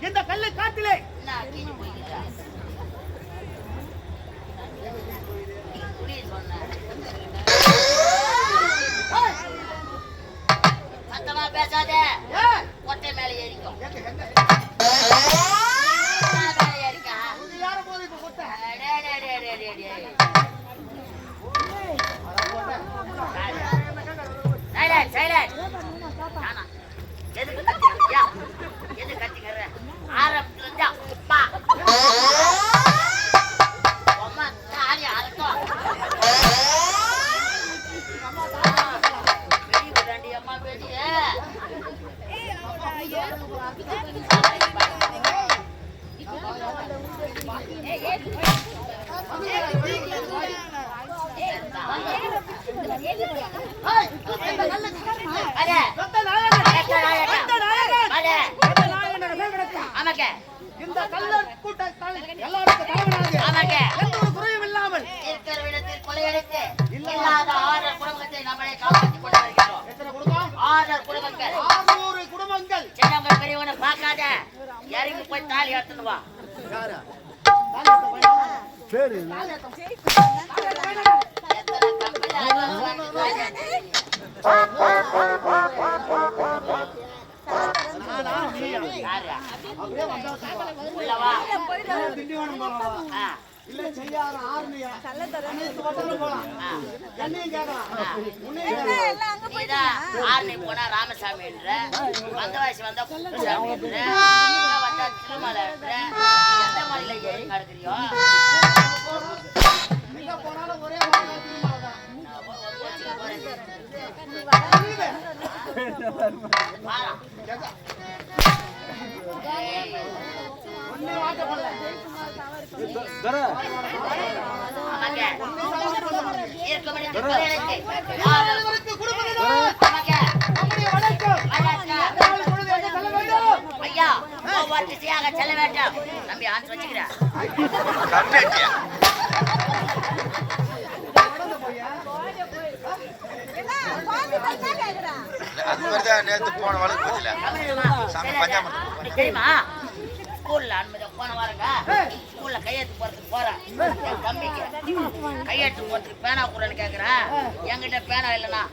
இந்த கல்லை காட்டிலே சத்தமா பேசாத, ஒட்டை மேல ஏறிக்கும். எது கத்திக்கிற ஆரம்பிச்சிருந்தா அம்மா தாரி அரைக்கும் வெடி விடாண்டி அம்மா வெடி இந்த கல்லர் கூட்டத்தால் எல்லாருக்கும் தலைவனாக எந்த ஒரு குறையும் இல்லாமல் இருக்கிற இடத்தில் கொலையடித்து இல்லாத 6 குடும்பத்தை நம்மளே காப்பாற்றிக் கொண்டு வருகிறோம். எத்தனை குடும்பம்? 6 குடும்பங்கள். 600 குடும்பங்கள். சின்னவங்க பெரியவனை பார்க்காத, இறங்கி போய் தாலி எடுத்துன்னு வா. யாரா? சரி எத்தனை இல்ல செய்யாத ஆர்மியா அனைத்து வட்டலும் போலாம். என்னையும் கேட்கலாம். ஆர்மி போனா ராமசாமி என்ற, வந்தவாசி வந்தா குப்புசாமி என்ற, வந்தா திருமலை என்ற, எந்த மாதிரில ஏறி நடக்கிறியோ எங்க போனாலும் ஒரே மாதிரி திருமலை தான். ஐயா செல்ல வேண்டாம் நம்பி ஆன்ஸ் வச்சுக்கிறேன். நேற்று போன வழக்கு தெரியுமா? ஸ்கூல்ல அனுமதி போன வாரங்க ஸ்கூல்ல கையெழுத்து போறதுக்கு போறேன். என் தம்பிக்கு கையெழுத்து போறதுக்கு பேனா கூடன்னு கேக்குறேன். என்கிட்ட பேனா இல்லைன்னா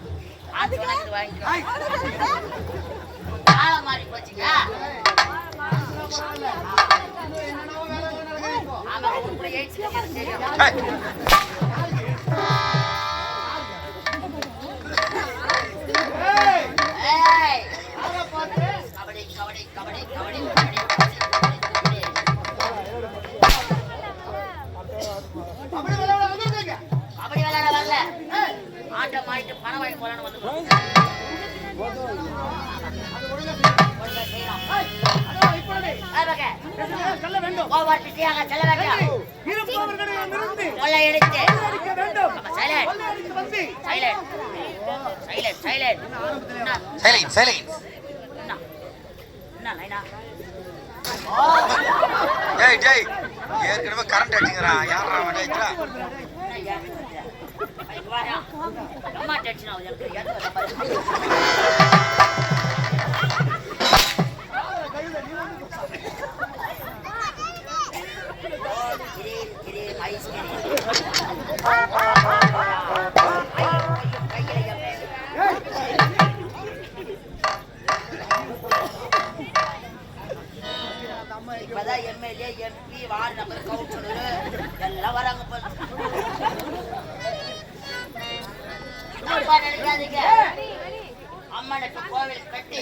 ஆத்து வேணாக்கு வாங்கிக்கோ. காலம் மாறி போச்சுங்க. ஆமா உங்களை எயிட்ஸ் தெரியும். கபடி விளையாட வரல, ஆட்டம் ஆடிட்டு பணம் வாங்கி போலான்னு வந்து செல்ல வேண்டும். ஏற்கனவே கரண்ட் அடிச்சுக்கிறான். யாரா இப்பதான் MLA MP ward number councillor எல்லாம் வராங்க. நினைக்காதீங்க, அம்மா அம்மனுக்கு கோவில் கட்டி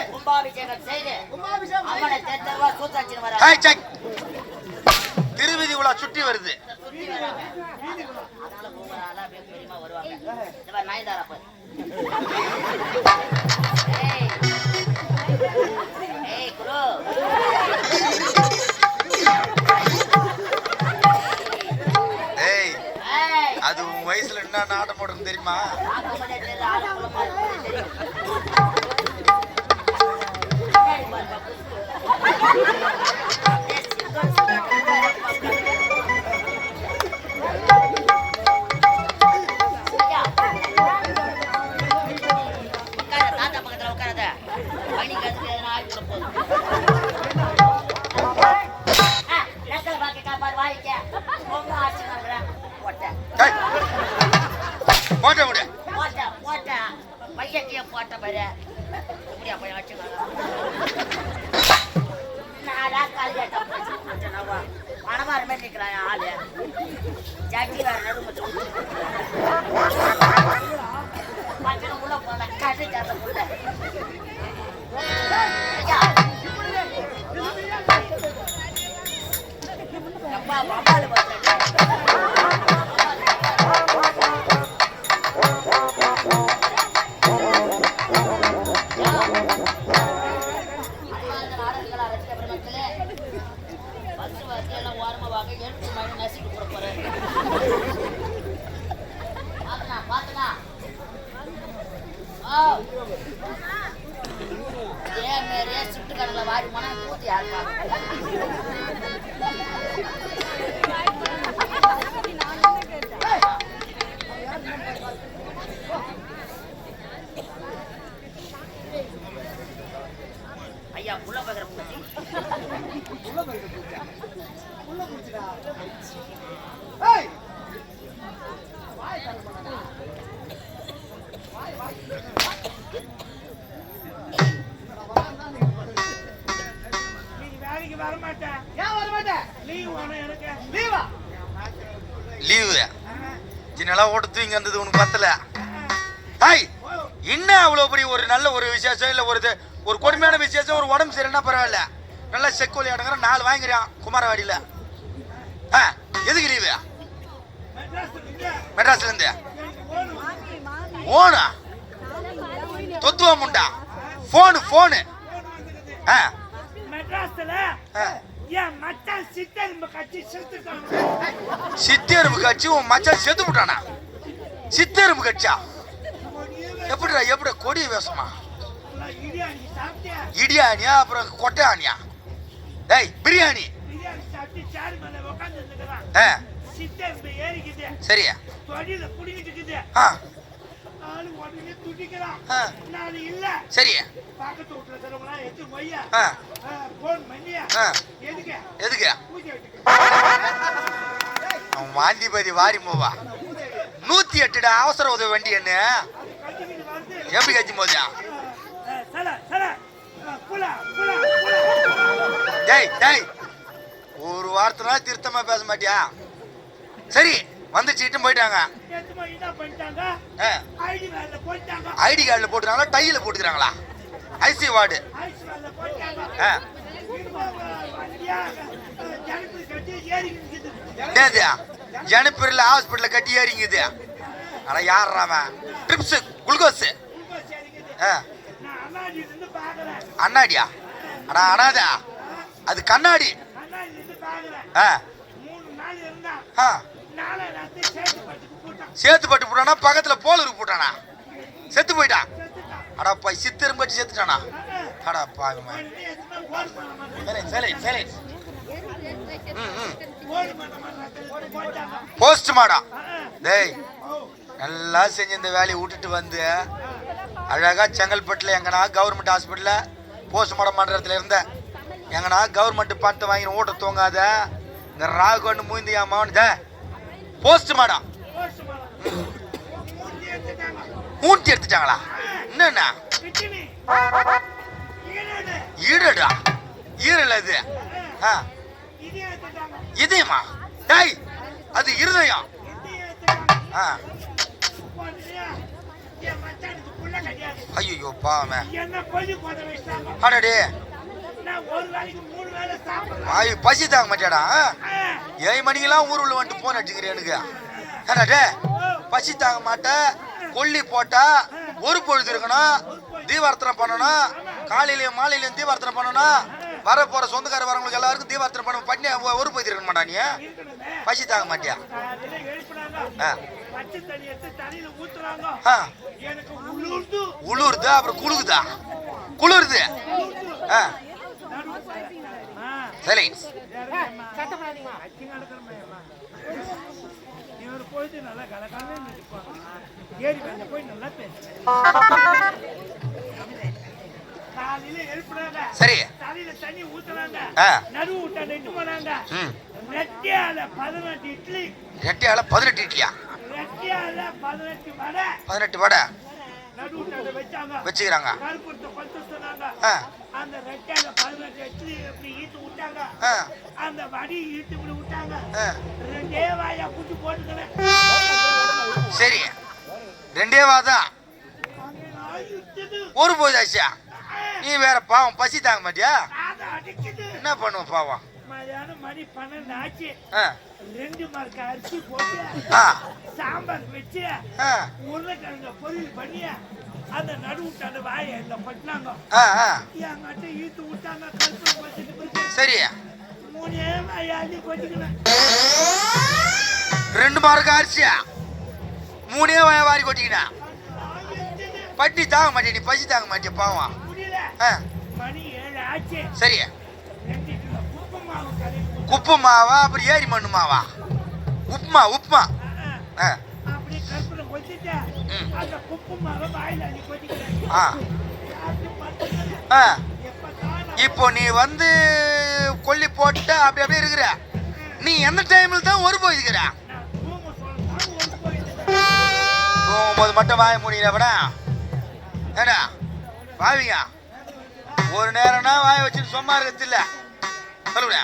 கும்பாபிஷேகம் செய்து கும்பாபிஷேகம் அம்மனை தேர்ந்தவா சூத்தாச்சின்னு வர ஹாய் சக் திருவிதி உலா சுற்றி வருது சுத்தி வராங்க. அதனால பூமரால அப்படியே பெரியமா வருவாங்க. இந்த மாதிரி நாய்தாரா பாரு. ஏய். ஏய் குரு. ஏய் ஏய். அது உன் வயசுல என்ன நாட்டம் போடுறது தெரியுமா? ஆக்கமடே தெரியல, ஆளக்குள்ள மாதிரி தெரியும். பின்னாடி பாருப்பா, குஸ்து. ஏய், சிங்கம், சிங்கம், ஐயா. உட்கார, தாத்தா பக்கத்துல உட்காராத. பணிக்கு அதுக்கு எதனா ஆகி விட போகுது. லெக்கல பாக்க காப்பாடு வாய்க்க. ரொம்ப ஆச்சு நம்புறேன். போட்டேன். ஏய் போட்ட முடி போட்ட பையட்டிய போட்ட பாரு இப்படியா போய் வச்சுக்கோங்க நாடா காலியாட்டா போச்சுனவா பணமா இருமே நிக்கிறான் ஆளு ஜாட்டி வேற நடுமுச்சு பச்சனை உள்ள போன கட்டு ஜாத்த புள்ள அப்பா பாப்பால போச்சு வாரி போனா கூத்து யாரு ஐயா புள்ள பகர பூச்சி ஏய் வேலைக்கு வர மாட்டேன். ஏன் வர மாட்டே? லீவ் வேணும் எனக்கு. லீவா? லீவு சின்னலாம் ஓட்டு தூங்கி வந்தது உனக்கு பத்தல. ஹாய் என்ன அவ்வளோ பெரிய ஒரு நல்ல ஒரு விசேஷம் இல்லை ஒரு கொடுமையான விசேஷம் ஒரு உடம்பு சரியில்லைன்னா பரவாயில்ல நல்லா செக்கோலி ஆடுங்கிற 4 வாங்கிக்கிறான் குமாரவாடியில். ஆ எதுக்கு லீவு? மெட்ராஸ்ல இருந்து ஓனா தொத்துவா முண்டா ஃபோனு ஆ மெட்ராஸ்ல ஆ என் மச்சான் சித்தெரும்பு கட்சி செத்துட்டாங்க. சித்தெரும்பு கட்சி உன் மச்சான் செத்து விட்டானா? சித்தெரும்பு கட்சியா? எப்படி கொடி வேஷமா? பிரியாணி சாப்பிட்டேன். இடியானியா அப்புறம் கொட்டையானியா? டேய் பிரியாணி. பிரியாணி சாப்பிட்டு சேர் மேல உட்கார்ந்து இருக்கிறான். ஆ சித்தெரும்பு ஏறிக்குது. சரியா? தொழில குடிக்கிட்டு ஆ ஆளு உடனே துடிக்கிறான். ஆ நான் இல்ல. சரியா? பக்கத்து வீட்டுல இருக்கிறவங்களா எடுத்து மொய்யா ஆ போன் பண்ணியா ஆ எதுக்கு பூஜை எடுத்துக்க. அவன் வாந்திபதி வாரி போவா 108 அவசர உதவி வண்டி என்ன கட்டிக்கிட்டு வந்து எப்படி கட்சி போதா? சல சல புலா புலா டேய் ஒரு வார்த்தை திருத்தமா பேச மாட்டியா? சரி வந்துச்சு இட்டு போயிட்டாங்க. எடுத்து போய் என்ன பண்ணிட்டாங்க? ஆ ஐடி வேலை போட்டாங்க. ஐடி கார்டில் போட்டுக்கிறாங்களா டையில் போட்டுக்கிறாங்களா? IC ward. ஐஸ் வேலை போட்டாங்க. ஆ வண்டியா ஜனத்து கட்டி ஏறி நிக்குது. என்னது ஜனப்பெரில் ஹாஸ்பிட்டலில் கட்டி ஏறிங்குது. ஆனால் யாராவன் ட்ரிப்ஸு குளுக்கோஸு. குளுக்கோஸ் ஏறிக்குது. ஆ நான் அண்ணாடி இருந்து பாக்குறேன். அண்ணாடியா? அடா அண்ணாதா அது கண்ணாடி. அண்ணாடி இருந்து பாக்குறேன். ஆ 3 நாள் இருந்தா ஆ 4 நாத்து சேர்த்து பட்டுக்கு போட்டான். சேத்து பட்டு போட்டானா பக்கத்தில் போலூருக்கு போட்டானா? செத்து போயிட்டான். செத்துட்டான். அடா போய் சித்தரும் கட்டி செத்துட்டானா? அடா பாருமா உடனே எத்தனை ஓடு பண்ண மாட்டேன். சரி ஓடு பண்ண மாட்டேன் போட்டாங்க. போஸ்ட் மாடா. ஆ, டேய் ஓ நல்லா செஞ்சு இந்த வேலையை விட்டுட்டு வந்து அழகா செங்கல்பட்டுல எங்கன்னா கவர்மெண்ட் ஹாஸ்பிட்டலில் போஸ்ட்மார்ட்டம் பண்ணுறதுல இருந்த எங்கன்னா கவர்மெண்ட் பணத்தை வாங்கி ஓட்ட தூங்காத இந்த ராகவன் மூந்தி அம்மாவன் போஸ்ட் மாடம் போஸ்ட் பண்ண மூஞ்சி எடுத்துட்டாங்க. மூட்டி எடுத்துட்டாங்களா? என்னண்ணா கிட்னி ஈரடு ஈரடா? ஈரல் அது ஆ இது எடுத்துட்டாங்க. இதயமா? டேய் அது இருதயம். இது எடுத்துட்டாங்க. ஆ உடனே என் மச்சானுக்கு புள்ள கிடையாது. ஐயோ பாவமே. என்ன கொல்லி போட வச்சிட்டாங்க. அடடே நான் ஒரு வேளைக்கு 3 வேளை சாப்பிடுறேன். வாய் பசி தாங்க மாட்டியாடா? 7 மணிக்கெல்லாம் ஊர் உள்ள வந்துட்டு போன் அடிச்சுக்கிறேன் எனக்கு. என்னடே பசி தாங்க மாட்டேன், கொல்லி போட்டா ஒரு பொழுது இருக்கணும், தீபார்த்தனை பண்ணணும், காலையிலயும் மாலையிலயும் தீபார்த்தனை பண்ணணும், வர போற சொந்தக்கார வரவங்களுக்கு எல்லாருக்கும் தீபார்த்தனை பண்ண பண்ணி ஒரு பொழுது இருக்க மாட்டா நீ? பசி தாங்க மாட்டியா? பச்சை தண்ணி எடுத்து தண்ணியில ஊத்துறாங்க. எனக்கு உளுருது, அப்புறம் குளுக்குதா? குளிருது. சரி போயிட்டு நல்லா கலக்காம ஏறி வேலை போய் நல்லா பேசுறேன். காலையில எழுப்புறாங்க. சரி தலையில தண்ணி ஊத்துறாங்க. நடுவு விட்டா நெட்டு போனாங்க. ரெட்டியால 18 இட்லி. ரெட்டியால 18 இட்லியா? ரெட்டியால 18 வடை. 18 வடை நடுவு விட்டாத வச்சாங்க. வச்சுக்கிறாங்க. கருப்புத்த கொண்டு சொன்னாங்க. அந்த ரெட்டியால 18 இட்லி எப்படி ஈட்டு விட்டாங்க. அந்த வடி ஈட்டு விட்டாங்க. ரெண்டே வாயா குட்டி போட்டுக்கிறேன். சரி 2 வாதான் ஒரு போதாச்சா? நீ வேற பாவம் பசி தாங்க மாட்டியா? என்ன பண்ணுவோம் பாவம்? மதியானம் மணி 12 ஆச்சு. 2 மார்க் அரிசி போட்டு சாம்பார் வச்சு உருளைக்கிழங்கு பொரியல் பண்ணி அந்த நடுவுட்டு அந்த வாயை எல்லாம் பட்டினாங்க. என்கிட்ட ஈத்து விட்டாங்க. கருத்து வச்சுட்டு சரி 3 வாயை அள்ளி கொட்டிக்கினேன். 2 மார்க் அரிசியா? 3 வாயை வாரி கொட்டிக்கினா பட்டி தாங்க மாட்டியா? நீ பசி தாங்க மாட்டியா பாவம்? மணி 7 ஆச்சு. சரி 2 கிலோ உப்பு மாவு குப்பு மாவா? அப்புறம் ஏரி மண்ணு மாவா? உப்புமா உப்புமா. அப்படியே கருப்புல கொச்சிட்டு அந்த குப்பு மாவை வாயில அள்ளி கொட்டிக்கிறேன். இப்போ நீ வந்து கொல்லி போட்டு அப்படி அப்படியே இருக்கிற. நீ எந்த டைம்ல தான் ஒரு போயிருக்கிற? தூங்கும்போது மட்டும் வாய முடியல. ஏடா பாவிங்க ஒரு நேரம்னா வாய வச்சுட்டு சும்மா இருக்கிறது இல்ல. சொல்லுடா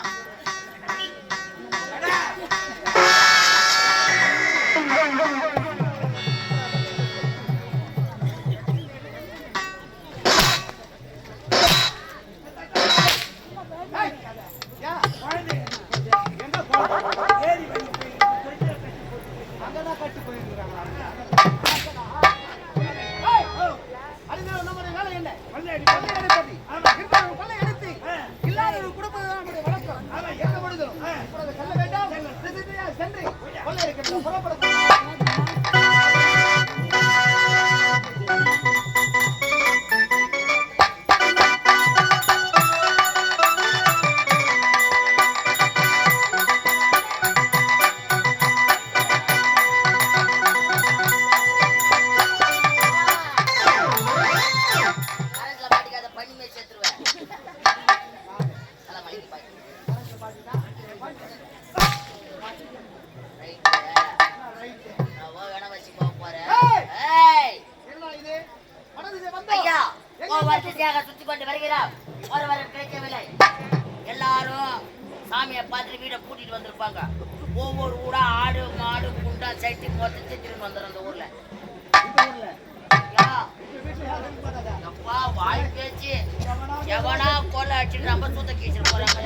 சுத்தி கொண்டு வருகிறார். ஒருவர் கிடைக்கவில்லை. எல்லாரும் சாமியை பார்த்துட்டு வீடை கூட்டிட்டு வந்திருப்பாங்க. ஒவ்வொரு ஊடா ஆடு மாடு குண்டா சைட்டு மொத்தம் திரும்பி வந்துடும் அந்த ஊர்ல. அப்பா வாய் பேச்சு எவனா கொலை அடிச்சுட்டு நம்ம சுத்த கீச்சிட்டு போறாங்க.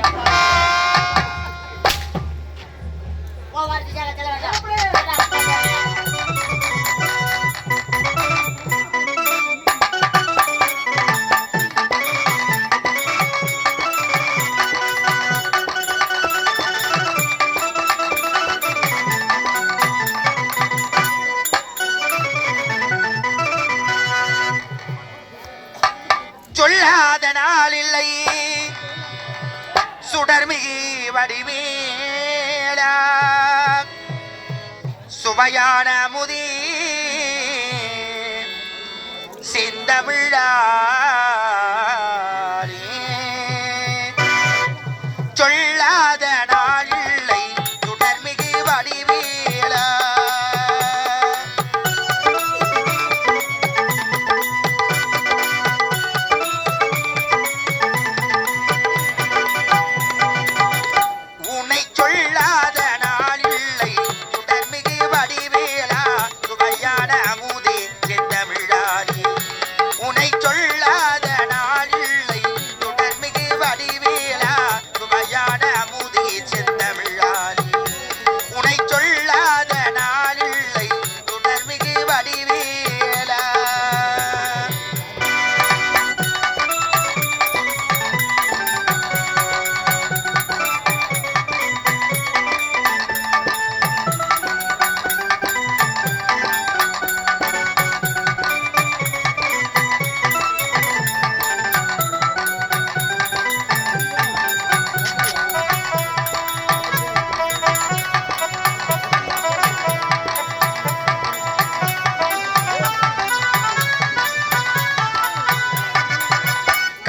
சொல்லாத நாள் இல்லை சுடர்மிகு வடிவேலா சுவையான முதி செந்தமிழா சொல்லாத நாள் இல்லை சுடர்மிகு வடிவேலா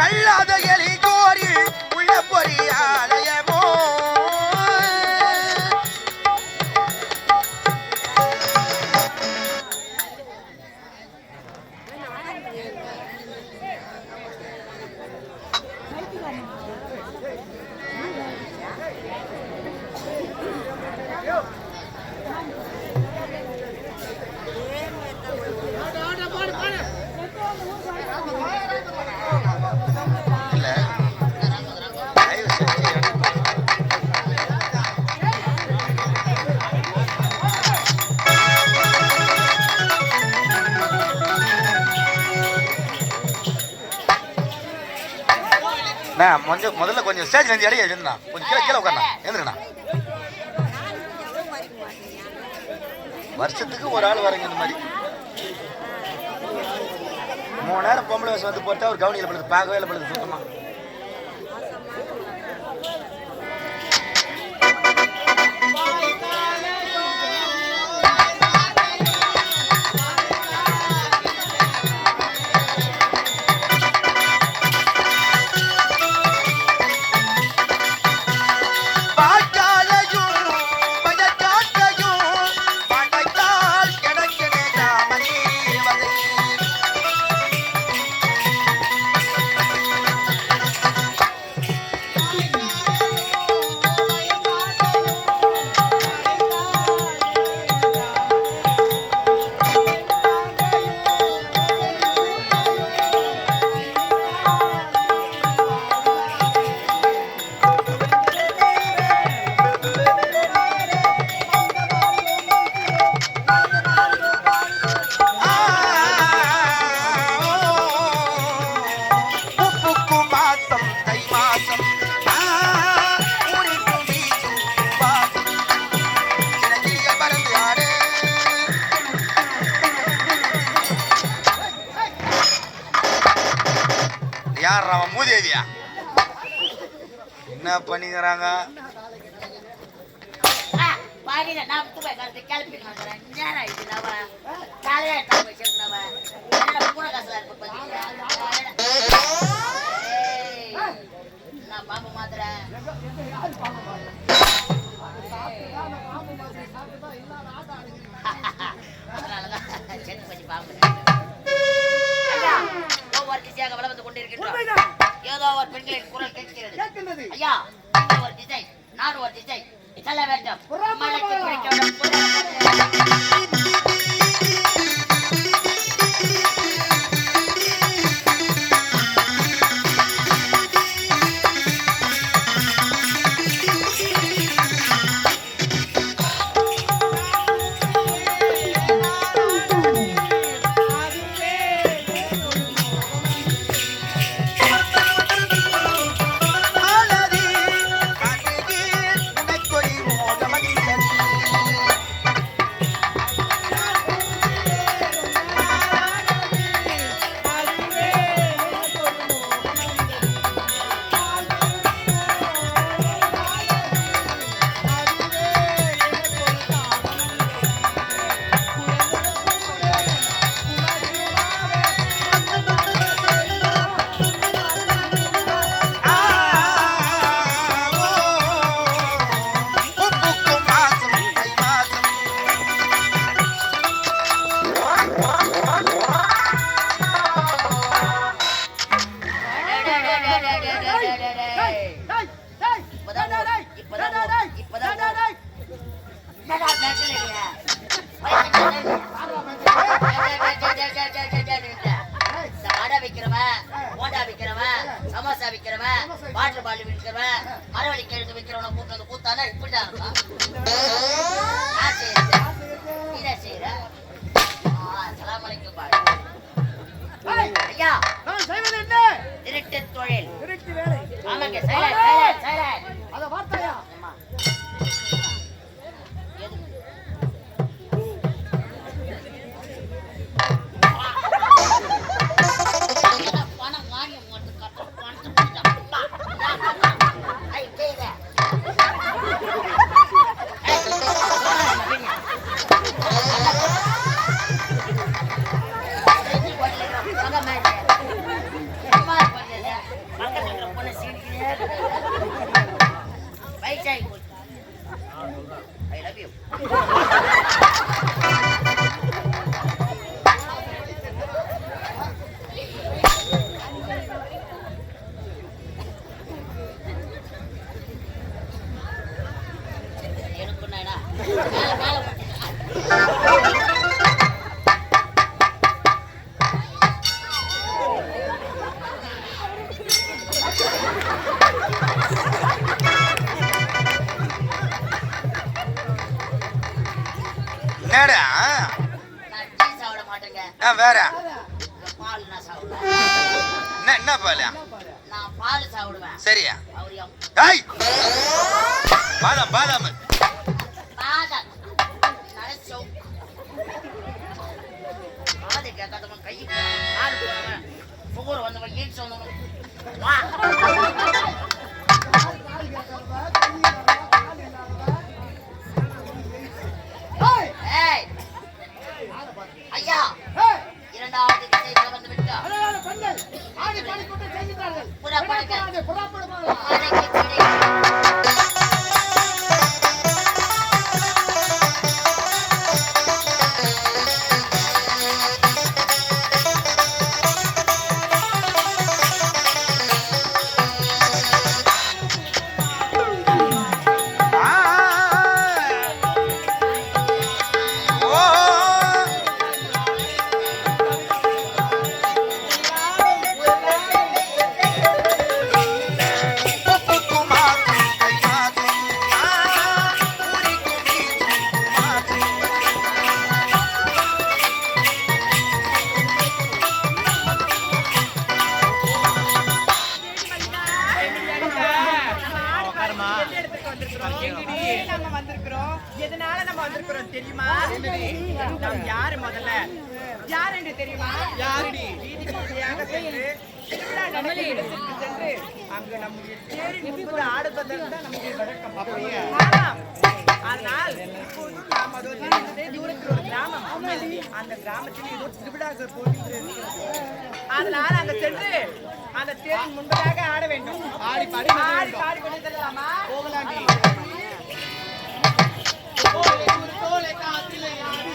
தள்ளாத எலி கோரி உள்ள பொறியாலயமோ முதல்ல கொஞ்சம் ஸ்டேஜ்ல இருந்து இடையே இருந்தா கொஞ்சம் கீழே கீழே உட்காரண்ணா எழுந்துருண்ணா வருஷத்துக்கு ஒரு ஆள் வரீங்க இந்த மாதிரி 3 நேரம் பொம்பளை வயசு வந்து போட்டா ஒரு கவனியில் படுது பார்க்கவே இல்லை படுது சுத்தமா யார் அவன் மூதேவியா என்ன பண்ணிக்கிறாங்க பாம்பு மாத்திரேன் செத்து பச்சி பாம்பு ஒவ்வொரு திசையாக வளம் வந்து கொண்டிருக்கின்றோம் ஏதோ ஒரு பெண்களின் குரல் கேட்கிறது ஐயா ஒரு திசை நான் ஒரு திசை செல்ல வேண்டும் மலைக்கு பிடிக்க சமோசா விக்கிறவன் வாட்டர் பாட்டில் விக்கிறவன் மரவள்ளி கிழங்கு விக்கிறவன கூட்டு கூத்தானா இப்படிதான் ஐயா திருட்டு தொழில் ஆமாங்க அத வார்த்தையா என்னடா நான் டீ சாப்பிட மாட்டேங்க. வேற பால் நான் சாப்பிடுவேன். என்ன பாலா? நான் பால் சாப்பிடுவேன். சரியா? அவரு ஏய் பாதாம் பாதாம் பாதாம் நரசோ காது கேட்காதவன் கை காது போடுவேன். சுகர் வந்தவன் ஈட்ஸ் வந்தவன் வா. ஏய் ஐயா இரண்டாவது திசையில் வந்து விட்டா அழகான பெண்கள் ஆடி பாடிக்கொண்டு செல்கிறார்கள். புறப்படுங்க. புறப்படுங்க. அன்னைக்கு கிடைக்கும். நம்ம வந்திருக்கிறோம். எதனால நம்ம வந்திருக்கிறோம் தெரியுமா? நாம் யாரு முதல்ல யார் என்று தெரியுமா? வீதி வீதியாக சென்று திருவிழா நடக்கும் இடத்திற்கு சென்று அங்கு நம்முடைய தேரின் முன்பு ஆடுவதற்கு தான் நம்முடைய வழக்கம். ஆமாம். ஆனால் இப்போது நாம் அதோ தெரிந்ததே தூரத்தில் ஒரு கிராமம். அந்த கிராமத்தில் ஏதோ திருவிழா போகிறது. அதனால் அங்க சென்று அந்த தேரின் முன்பதாக ஆட வேண்டும். ஆடி பாடி கொண்டு செல்லலாமா? போகலாம். தோலை காத்திலே ஆடி